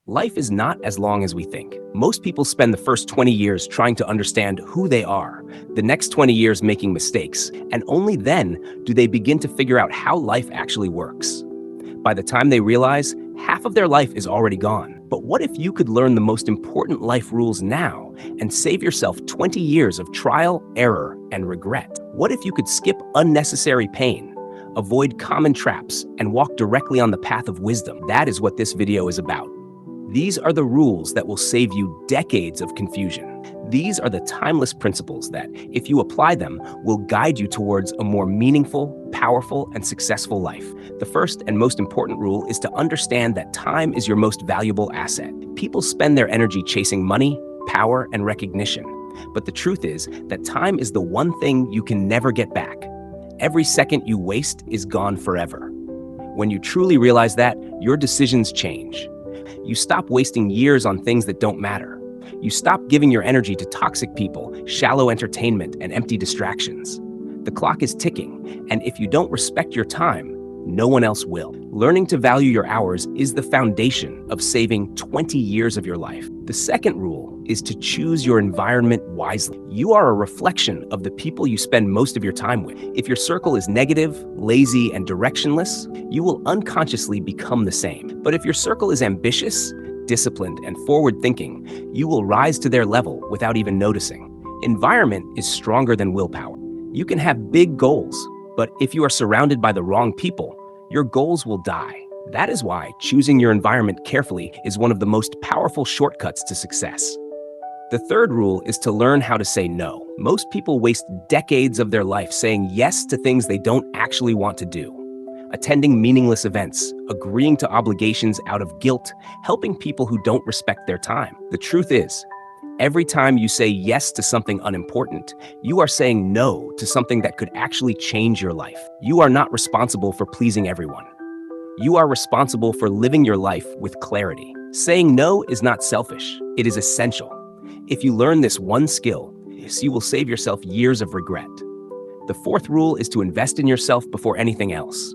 Life is not as long as we think. Most people spend the first 20 years trying to understand who they are, the next 20 years making mistakes, and only then do they begin to figure out how life actually works. By the time they realize, half of their life is already gone. But what if you could learn the most important life rules now and save yourself 20 years of trial, error, and regret? What if you could skip unnecessary pain, avoid common traps, and walk directly on the path of wisdom? That is what this video is about. These are the rules that will save you decades of confusion. These are the timeless principles that, if you apply them, will guide you towards a more meaningful, powerful, and successful life. The first and most important rule is to understand that time is your most valuable asset. People spend their energy chasing money, power, and recognition. But the truth is that time is the one thing you can never get back. Every second you waste is gone forever. When you truly realize that, your decisions change. You stop wasting years on things that don't matter. You stop giving your energy to toxic people, shallow entertainment, and empty distractions. The clock is ticking, and if you don't respect your time, no one else will. Learning to value your hours is the foundation of saving 20 years of your life. The second rule is to choose your environment wisely. You are a reflection of the people you spend most of your time with. If your circle is negative, lazy, and directionless, you will unconsciously become the same. But if your circle is ambitious, disciplined, and forward-thinking, you will rise to their level without even noticing. Environment is stronger than willpower. You can have big goals, but if you are surrounded by the wrong people, your goals will die. That is why choosing your environment carefully is one of the most powerful shortcuts to success. The third rule is to learn how to say no. Most people waste decades of their life saying yes to things they don't actually want to do. Attending meaningless events, agreeing to obligations out of guilt, helping people who don't respect their time. The truth is, every time you say yes to something unimportant, you are saying no to something that could actually change your life. You are not responsible for pleasing everyone. You are responsible for living your life with clarity. Saying no is not selfish, it is essential. If you learn this one skill, you will save yourself years of regret. The fourth rule is to invest in yourself before anything else.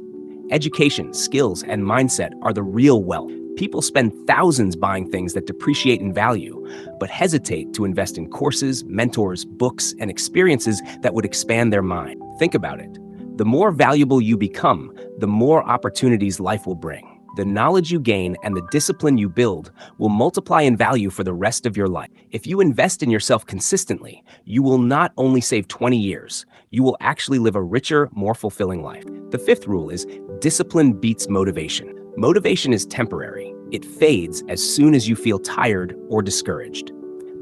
Education, skills, and mindset are the real wealth. People spend thousands buying things that depreciate in value, but hesitate to invest in courses, mentors, books, and experiences that would expand their mind. Think about it. The more valuable you become, the more opportunities life will bring. The knowledge you gain and the discipline you build will multiply in value for the rest of your life. If you invest in yourself consistently, you will not only save 20 years, you will actually live a richer, more fulfilling life. The fifth rule is discipline beats motivation. Motivation is temporary. It fades as soon as you feel tired or discouraged.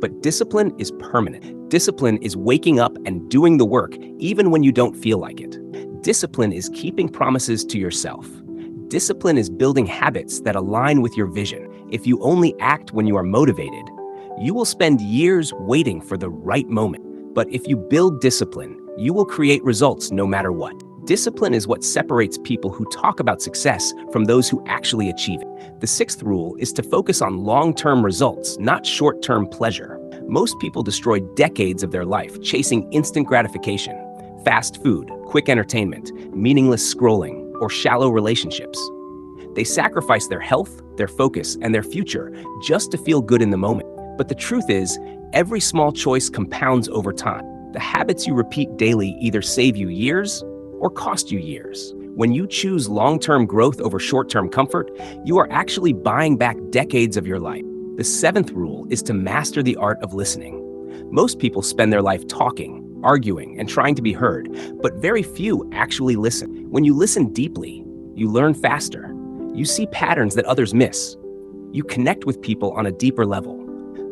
But discipline is permanent. Discipline is waking up and doing the work even when you don't feel like it. Discipline is keeping promises to yourself. Discipline is building habits that align with your vision. If you only act when you are motivated, you will spend years waiting for the right moment. But if you build discipline, you will create results no matter what. Discipline is what separates people who talk about success from those who actually achieve it. The sixth rule is to focus on long-term results, not short-term pleasure. Most people destroy decades of their life chasing instant gratification, fast food, quick entertainment, meaningless scrolling, or shallow relationships. They sacrifice their health, their focus, and their future just to feel good in the moment. But the truth is, every small choice compounds over time. The habits you repeat daily either save you years or cost you years. When you choose long-term growth over short-term comfort, you are actually buying back decades of your life. The seventh rule is to master the art of listening. Most people spend their life talking, arguing, and trying to be heard, but very few actually listen. When you listen deeply, you learn faster. You see patterns that others miss. You connect with people on a deeper level.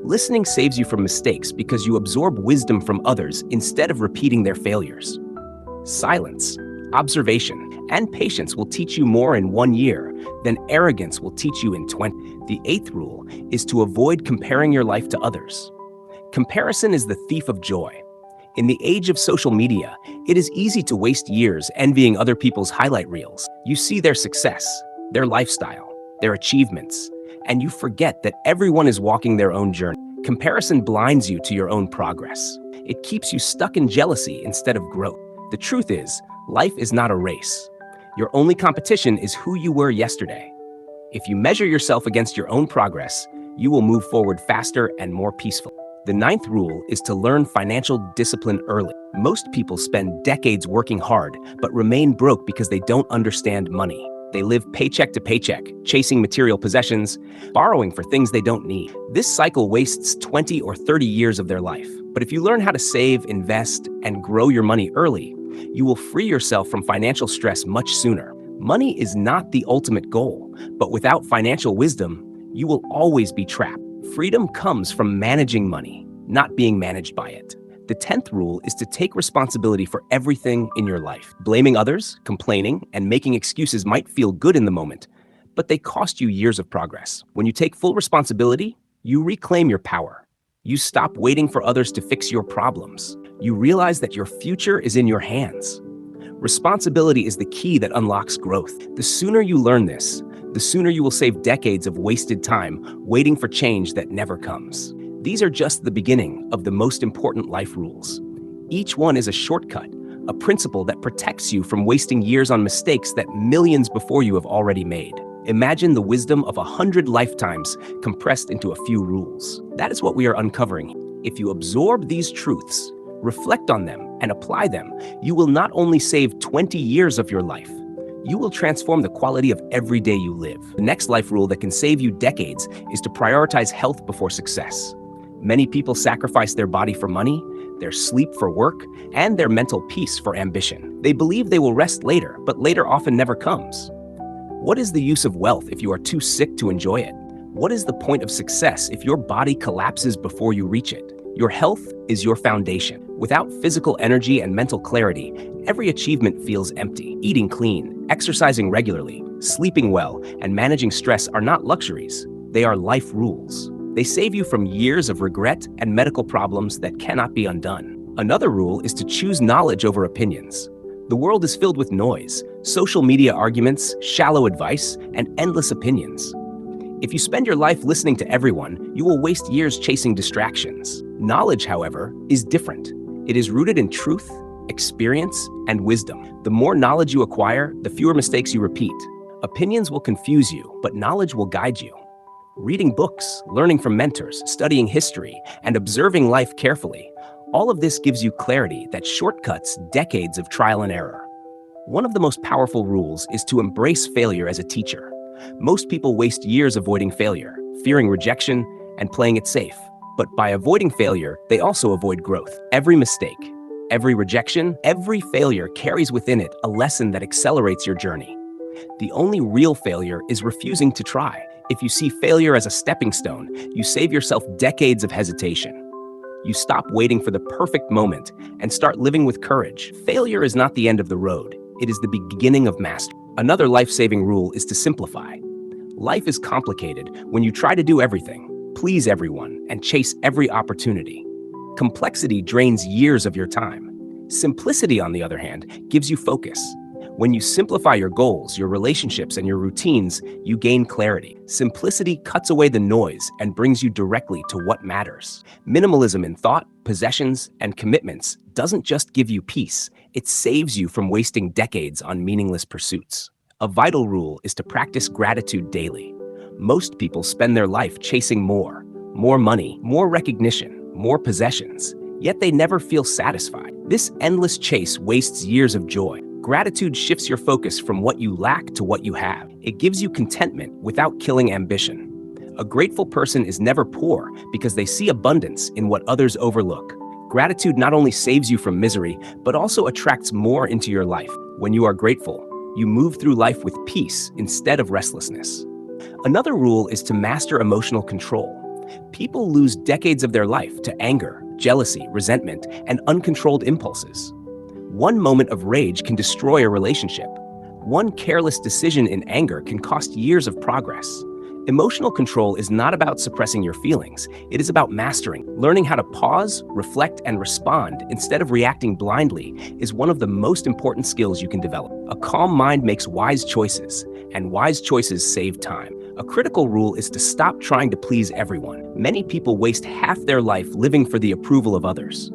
Listening saves you from mistakes because you absorb wisdom from others instead of repeating their failures. Silence, observation, and patience will teach you more in 1 year than arrogance will teach you in 20. The eighth rule is to avoid comparing your life to others. Comparison is the thief of joy. In the age of social media, it is easy to waste years envying other people's highlight reels. You see their success, their lifestyle, their achievements, and you forget that everyone is walking their own journey. Comparison blinds you to your own progress. It keeps you stuck in jealousy instead of growth. The truth is, life is not a race. Your only competition is who you were yesterday. If you measure yourself against your own progress, you will move forward faster and more peacefully. The ninth rule is to learn financial discipline early. Most people spend decades working hard, but remain broke because they don't understand money. They live paycheck to paycheck, chasing material possessions, borrowing for things they don't need. This cycle wastes 20 or 30 years of their life. But if you learn how to save, invest, and grow your money early, you will free yourself from financial stress much sooner. Money is not the ultimate goal, but without financial wisdom, you will always be trapped. Freedom comes from managing money, not being managed by it. The 10th rule is to take responsibility for everything in your life. Blaming others, complaining, and making excuses might feel good in the moment, but they cost you years of progress. When you take full responsibility, you reclaim your power. You stop waiting for others to fix your problems. You realize that your future is in your hands. Responsibility is the key that unlocks growth. The sooner you learn this, the sooner you will save decades of wasted time waiting for change that never comes. These are just the beginning of the most important life rules. Each one is a shortcut, a principle that protects you from wasting years on mistakes that millions before you have already made. Imagine the wisdom of 100 lifetimes compressed into a few rules. That is what we are uncovering. If you absorb these truths, reflect on them, and apply them, you will not only save 20 years of your life, you will transform the quality of every day you live. The next life rule that can save you decades is to prioritize health before success. Many people sacrifice their body for money, their sleep for work, and their mental peace for ambition. They believe they will rest later, but later often never comes. What is the use of wealth if you are too sick to enjoy it? What is the point of success if your body collapses before you reach it? Your health is your foundation. Without physical energy and mental clarity, every achievement feels empty. Eating clean, exercising regularly, sleeping well, and managing stress are not luxuries. They are life rules. They save you from years of regret and medical problems that cannot be undone. Another rule is to choose knowledge over opinions. The world is filled with noise, social media arguments, shallow advice, and endless opinions. If you spend your life listening to everyone, you will waste years chasing distractions. Knowledge, however, is different. It is rooted in truth, experience, and wisdom. The more knowledge you acquire, the fewer mistakes you repeat. Opinions will confuse you, but knowledge will guide you. Reading books, learning from mentors, studying history, and observing life carefully, all of this gives you clarity that shortcuts decades of trial and error. One of the most powerful rules is to embrace failure as a teacher. Most people waste years avoiding failure, fearing rejection, and playing it safe. But by avoiding failure, they also avoid growth. Every mistake, every rejection, every failure carries within it a lesson that accelerates your journey. The only real failure is refusing to try. If you see failure as a stepping stone, you save yourself decades of hesitation. You stop waiting for the perfect moment and start living with courage. Failure is not the end of the road. It is the beginning of mastery. Another life-saving rule is to simplify. Life is complicated when you try to do everything, please everyone, and chase every opportunity. Complexity drains years of your time. Simplicity, on the other hand, gives you focus. When you simplify your goals, your relationships, and your routines, you gain clarity. Simplicity cuts away the noise and brings you directly to what matters. Minimalism in thought, possessions, and commitments doesn't just give you peace, it saves you from wasting decades on meaningless pursuits. A vital rule is to practice gratitude daily. Most people spend their life chasing more money, more recognition, more possessions, yet they never feel satisfied. This endless chase wastes years of joy. Gratitude shifts your focus from what you lack to what you have. It gives you contentment without killing ambition. A grateful person is never poor because they see abundance in what others overlook. Gratitude not only saves you from misery, but also attracts more into your life. When you are grateful, you move through life with peace instead of restlessness. Another rule is to master emotional control. People lose decades of their life to anger, jealousy, resentment, and uncontrolled impulses. One moment of rage can destroy a relationship. One careless decision in anger can cost years of progress. Emotional control is not about suppressing your feelings. It is about mastering. Learning how to pause, reflect, and respond instead of reacting blindly is one of the most important skills you can develop. A calm mind makes wise choices, and wise choices save time. A critical rule is to stop trying to please everyone. Many people waste half their life living for the approval of others.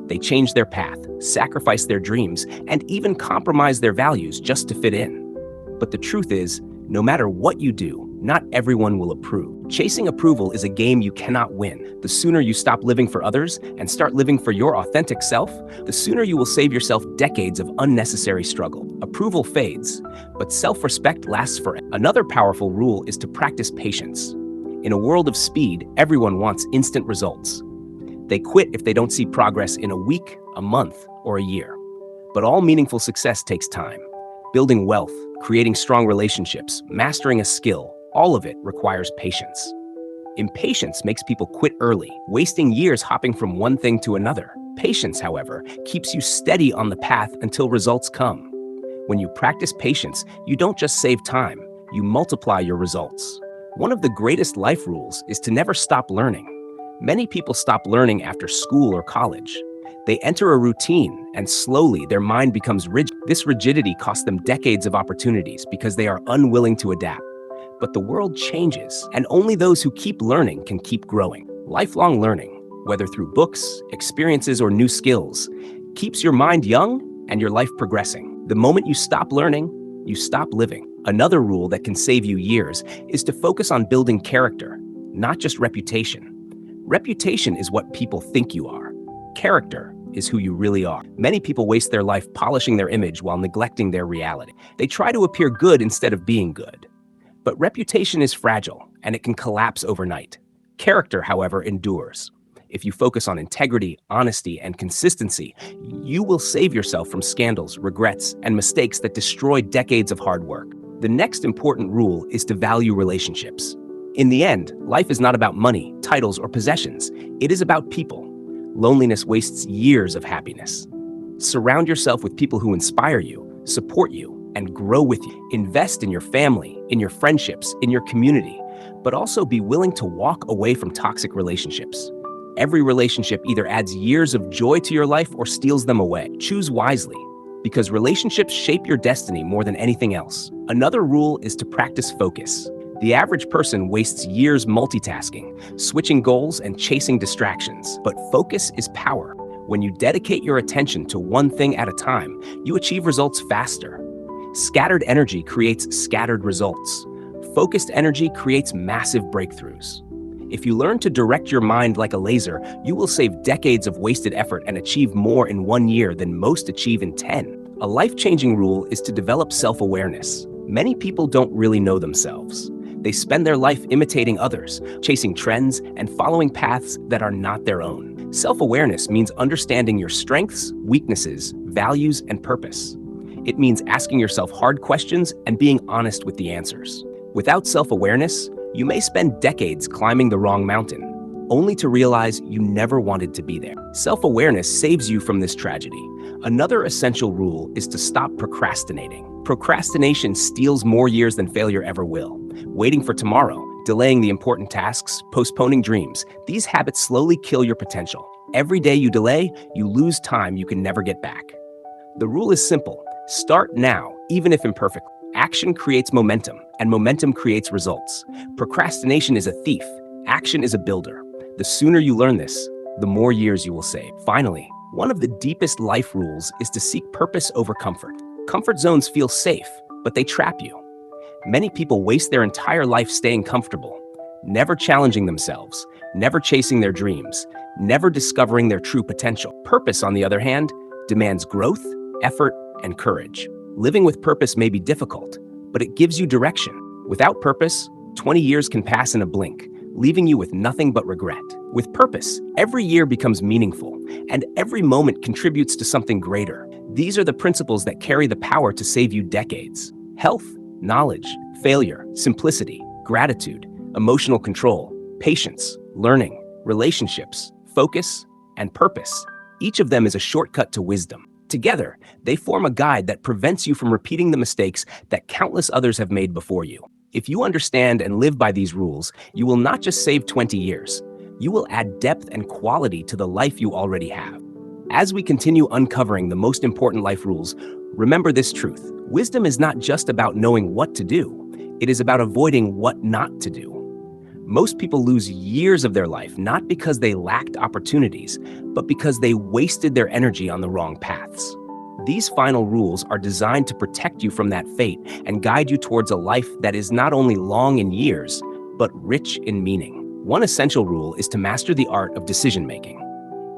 They change their path, sacrifice their dreams, and even compromise their values just to fit in. But the truth is, no matter what you do, Not everyone will approve. Chasing approval is a game you cannot win. The sooner you stop living for others and start living for your authentic self, the sooner you will save yourself decades of unnecessary struggle. Approval fades, but self-respect lasts forever. Another powerful rule is to practice patience. In a world of speed, everyone wants instant results. They quit if they don't see progress in a week, a month, or a year. But all meaningful success takes time. Building wealth, creating strong relationships, mastering a skill, all of it requires patience. Impatience makes people quit early, wasting years hopping from one thing to another. Patience, however, keeps you steady on the path until results come. When you practice patience, you don't just save time, you multiply your results. One of the greatest life rules is to never stop learning. Many people stop learning after school or college. They enter a routine, and slowly their mind becomes rigid. This rigidity costs them decades of opportunities because they are unwilling to adapt. But the world changes, and only those who keep learning can keep growing. Lifelong learning, whether through books, experiences, or new skills, keeps your mind young and your life progressing. The moment you stop learning, you stop living. Another rule that can save you years is to focus on building character, not just reputation. Reputation is what people think you are. Character is who you really are. Many people waste their life polishing their image while neglecting their reality. They try to appear good instead of being good. But reputation is fragile, and it can collapse overnight. Character, however, endures. If you focus on integrity, honesty, and consistency, you will save yourself from scandals, regrets, and mistakes that destroy decades of hard work. The next important rule is to value relationships. In the end, life is not about money, titles, or possessions. It is about people. Loneliness wastes years of happiness. Surround yourself with people who inspire you, support you, and grow with you. Invest in your family, in your friendships, in your community, but also be willing to walk away from toxic relationships. Every relationship either adds years of joy to your life or steals them away. Choose wisely, because relationships shape your destiny more than anything else. Another rule is to practice focus. The average person wastes years multitasking, switching goals, and chasing distractions. But focus is power. When you dedicate your attention to one thing at a time, you achieve results faster. Scattered energy creates scattered results. Focused energy creates massive breakthroughs. If you learn to direct your mind like a laser, you will save decades of wasted effort and achieve more in 1 year than most achieve in 10. A life-changing rule is to develop self-awareness. Many people don't really know themselves. They spend their life imitating others, chasing trends, and following paths that are not their own. Self-awareness means understanding your strengths, weaknesses, values, and purpose. It means asking yourself hard questions and being honest with the answers. Without self-awareness, you may spend decades climbing the wrong mountain, only to realize you never wanted to be there. Self-awareness saves you from this tragedy. Another essential rule is to stop procrastinating. Procrastination steals more years than failure ever will. Waiting for tomorrow, delaying the important tasks, postponing dreams, these habits slowly kill your potential. Every day you delay, you lose time you can never get back. The rule is simple. Start now, even if imperfect. Action creates momentum, and momentum creates results. Procrastination is a thief. Action is a builder. The sooner you learn this, the more years you will save. Finally, one of the deepest life rules is to seek purpose over comfort. Comfort zones feel safe, but they trap you. Many people waste their entire life staying comfortable, never challenging themselves, never chasing their dreams, never discovering their true potential. Purpose, on the other hand, demands growth, effort, and courage. Living with purpose may be difficult, but it gives you direction. Without purpose, 20 years can pass in a blink, leaving you with nothing but regret. With purpose, every year becomes meaningful, and every moment contributes to something greater. These are the principles that carry the power to save you decades. Health, knowledge, failure, simplicity, gratitude, emotional control, patience, learning, relationships, focus, and purpose. Each of them is a shortcut to wisdom. Together, they form a guide that prevents you from repeating the mistakes that countless others have made before you. If you understand and live by these rules, you will not just save 20 years. You will add depth and quality to the life you already have. As we continue uncovering the most important life rules, remember this truth. Wisdom is not just about knowing what to do. It is about avoiding what not to do. Most people lose years of their life not because they lacked opportunities, but because they wasted their energy on the wrong paths. These final rules are designed to protect you from that fate and guide you towards a life that is not only long in years, but rich in meaning. One essential rule is to master the art of decision making.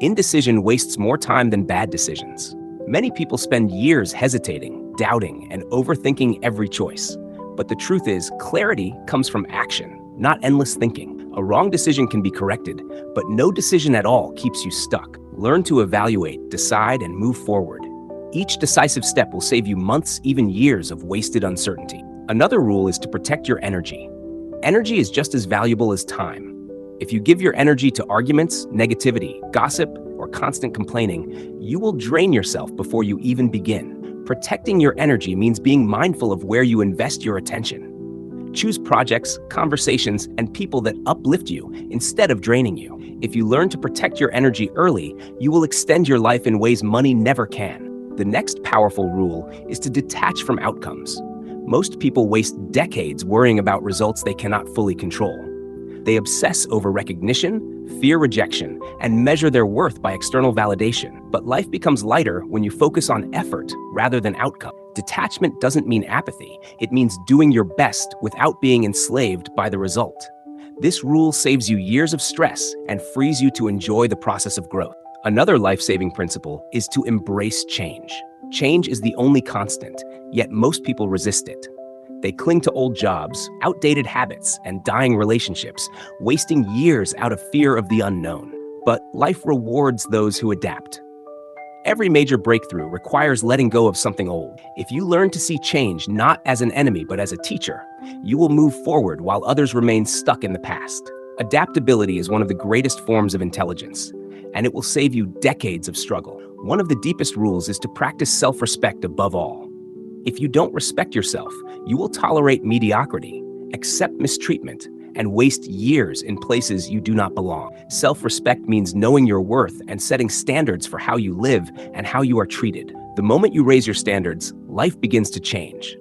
Indecision wastes more time than bad decisions. Many people spend years hesitating, doubting, and overthinking every choice. But the truth is, clarity comes from action, not endless thinking. A wrong decision can be corrected, but no decision at all keeps you stuck. Learn to evaluate, decide, and move forward. Each decisive step will save you months, even years of wasted uncertainty. Another rule is to protect your energy. Energy is just as valuable as time. If you give your energy to arguments, negativity, gossip, or constant complaining, you will drain yourself before you even begin. Protecting your energy means being mindful of where you invest your attention. Choose projects, conversations, and people that uplift you instead of draining you. If you learn to protect your energy early, you will extend your life in ways money never can. The next powerful rule is to detach from outcomes. Most people waste decades worrying about results they cannot fully control. They obsess over recognition, fear rejection, and measure their worth by external validation. But life becomes lighter when you focus on effort rather than outcome. Detachment doesn't mean apathy. It means doing your best without being enslaved by the result. This rule saves you years of stress and frees you to enjoy the process of growth. Another life-saving principle is to embrace change. Change is the only constant, yet most people resist it. They cling to old jobs, outdated habits, and dying relationships, wasting years out of fear of the unknown. But life rewards those who adapt. Every major breakthrough requires letting go of something old. If you learn to see change not as an enemy but as a teacher, you will move forward while others remain stuck in the past. Adaptability is one of the greatest forms of intelligence, and it will save you decades of struggle. One of the deepest rules is to practice self-respect above all. If you don't respect yourself, you will tolerate mediocrity, accept mistreatment, and waste years in places you do not belong. Self-respect means knowing your worth and setting standards for how you live and how you are treated. The moment you raise your standards, life begins to change.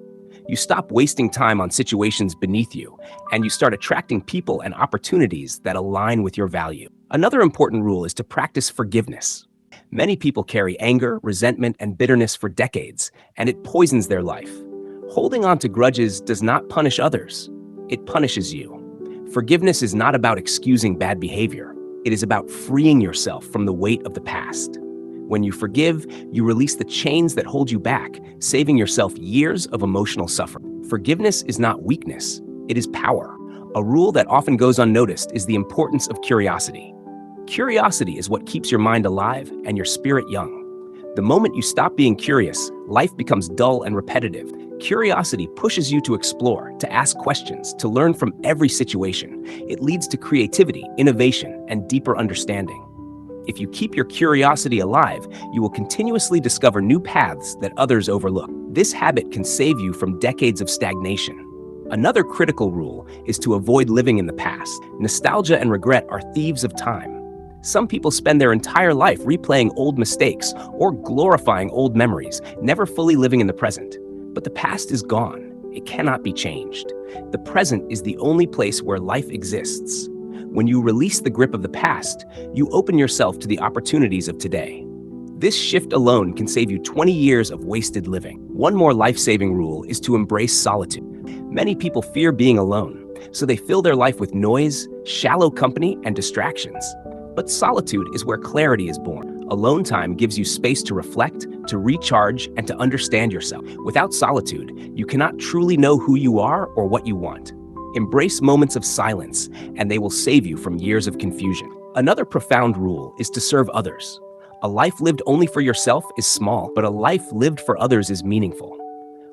You stop wasting time on situations beneath you, and you start attracting people and opportunities that align with your value. Another important rule is to practice forgiveness. Many people carry anger, resentment, and bitterness for decades, and it poisons their life. Holding on to grudges does not punish others. It punishes you. Forgiveness is not about excusing bad behavior. It is about freeing yourself from the weight of the past. When you forgive, you release the chains that hold you back, saving yourself years of emotional suffering. Forgiveness is not weakness. It is power. A rule that often goes unnoticed is the importance of curiosity. Curiosity is what keeps your mind alive and your spirit young. The moment you stop being curious, life becomes dull and repetitive. Curiosity pushes you to explore, to ask questions, to learn from every situation. It leads to creativity, innovation, and deeper understanding. If you keep your curiosity alive, you will continuously discover new paths that others overlook. This habit can save you from decades of stagnation. Another critical rule is to avoid living in the past. Nostalgia and regret are thieves of time. Some people spend their entire life replaying old mistakes or glorifying old memories, never fully living in the present. But the past is gone. It cannot be changed. The present is the only place where life exists. When you release the grip of the past, you open yourself to the opportunities of today. This shift alone can save you 20 years of wasted living. One more life-saving rule is to embrace solitude. Many people fear being alone, so they fill their life with noise, shallow company, and distractions. But solitude is where clarity is born. Alone time gives you space to reflect, to recharge, and to understand yourself. Without solitude, you cannot truly know who you are or what you want. Embrace moments of silence, and they will save you from years of confusion. Another profound rule is to serve others. A life lived only for yourself is small, but a life lived for others is meaningful.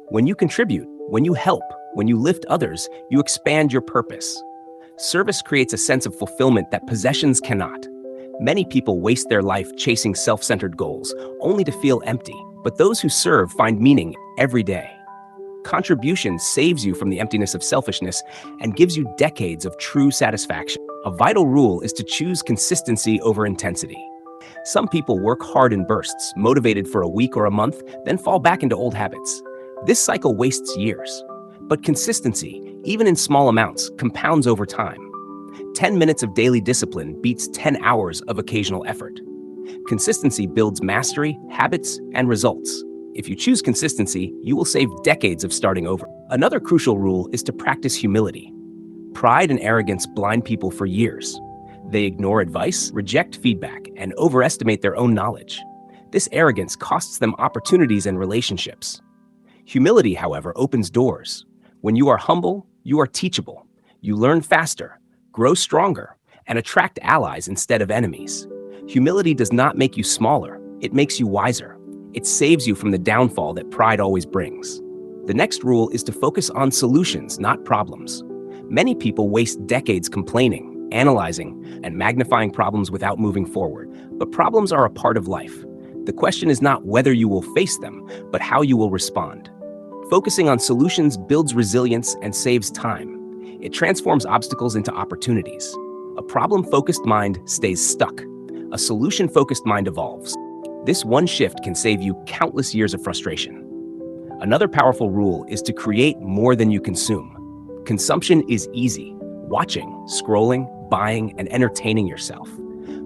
When you contribute, when you help, when you lift others, you expand your purpose. Service creates a sense of fulfillment that possessions cannot. Many people waste their life chasing self-centered goals, only to feel empty. But those who serve find meaning every day. Contribution saves you from the emptiness of selfishness and gives you decades of true satisfaction. A vital rule is to choose consistency over intensity. Some people work hard in bursts, motivated for a week or a month, then fall back into old habits. This cycle wastes years. But consistency, even in small amounts, compounds over time. 10 minutes of daily discipline beats 10 hours of occasional effort. Consistency builds mastery, habits, and results. If you choose consistency, you will save decades of starting over. Another crucial rule is to practice humility. Pride and arrogance blind people for years. They ignore advice, reject feedback, and overestimate their own knowledge. This arrogance costs them opportunities and relationships. Humility, however, opens doors. When you are humble, you are teachable. You learn faster, grow stronger, and attract allies instead of enemies. Humility does not make you smaller, it makes you wiser. It saves you from the downfall that pride always brings. The next rule is to focus on solutions, not problems. Many people waste decades complaining, analyzing, and magnifying problems without moving forward. But problems are a part of life. The question is not whether you will face them, but how you will respond. Focusing on solutions builds resilience and saves time. It transforms obstacles into opportunities. A problem-focused mind stays stuck. A solution-focused mind evolves. This one shift can save you countless years of frustration. Another powerful rule is to create more than you consume. Consumption is easy: watching, scrolling, buying, and entertaining yourself.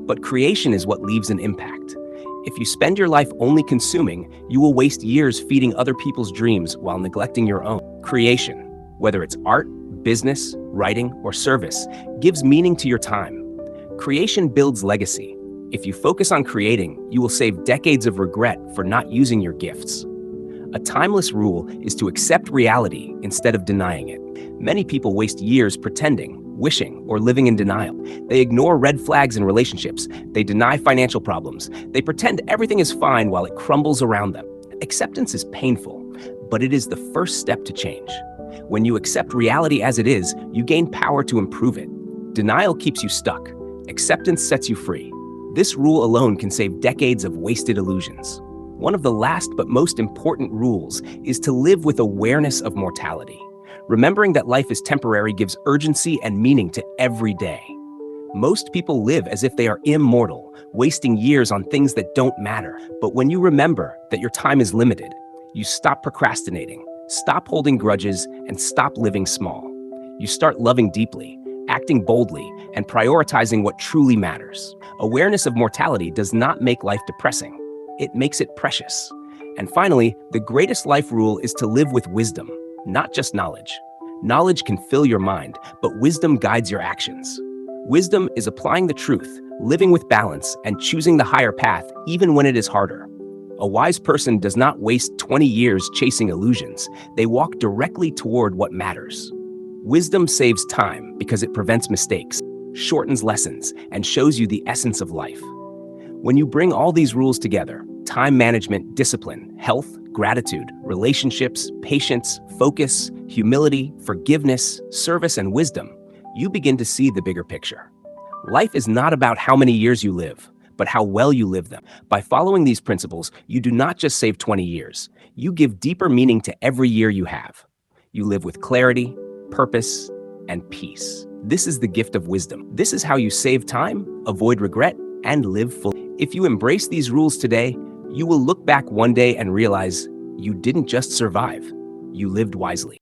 But creation is what leaves an impact. If you spend your life only consuming, you will waste years feeding other people's dreams while neglecting your own. Creation, whether it's art, business, writing, or service, gives meaning to your time. Creation builds legacy. If you focus on creating, you will save decades of regret for not using your gifts. A timeless rule is to accept reality instead of denying it. Many people waste years pretending, wishing, or living in denial. They ignore red flags in relationships. They deny financial problems. They pretend everything is fine while it crumbles around them. Acceptance is painful, but it is the first step to change. When you accept reality as it is, you gain power to improve it. Denial keeps you stuck. Acceptance sets you free. This rule alone can save decades of wasted illusions. One of the last but most important rules is to live with awareness of mortality. Remembering that life is temporary gives urgency and meaning to every day. Most people live as if they are immortal, wasting years on things that don't matter. But when you remember that your time is limited, you stop procrastinating, stop holding grudges, and stop living small. You start loving deeply, acting boldly, and prioritizing what truly matters. Awareness of mortality does not make life depressing. It makes it precious. And finally, the greatest life rule is to live with wisdom, not just knowledge. Knowledge can fill your mind, but wisdom guides your actions. Wisdom is applying the truth, living with balance, and choosing the higher path even when it is harder. A wise person does not waste 20 years chasing illusions. They walk directly toward what matters. Wisdom saves time because it prevents mistakes, shortens lessons, and shows you the essence of life. When you bring all these rules together, time management, discipline, health, gratitude, relationships, patience, focus, humility, forgiveness, service, and wisdom, you begin to see the bigger picture. Life is not about how many years you live, but how well you live them. By following these principles, you do not just save 20 years. You give deeper meaning to every year you have. You live with clarity, purpose, and peace. This is the gift of wisdom. This is how you save time, avoid regret, and live fully. If you embrace these rules today, you will look back one day and realize you didn't just survive, you lived wisely.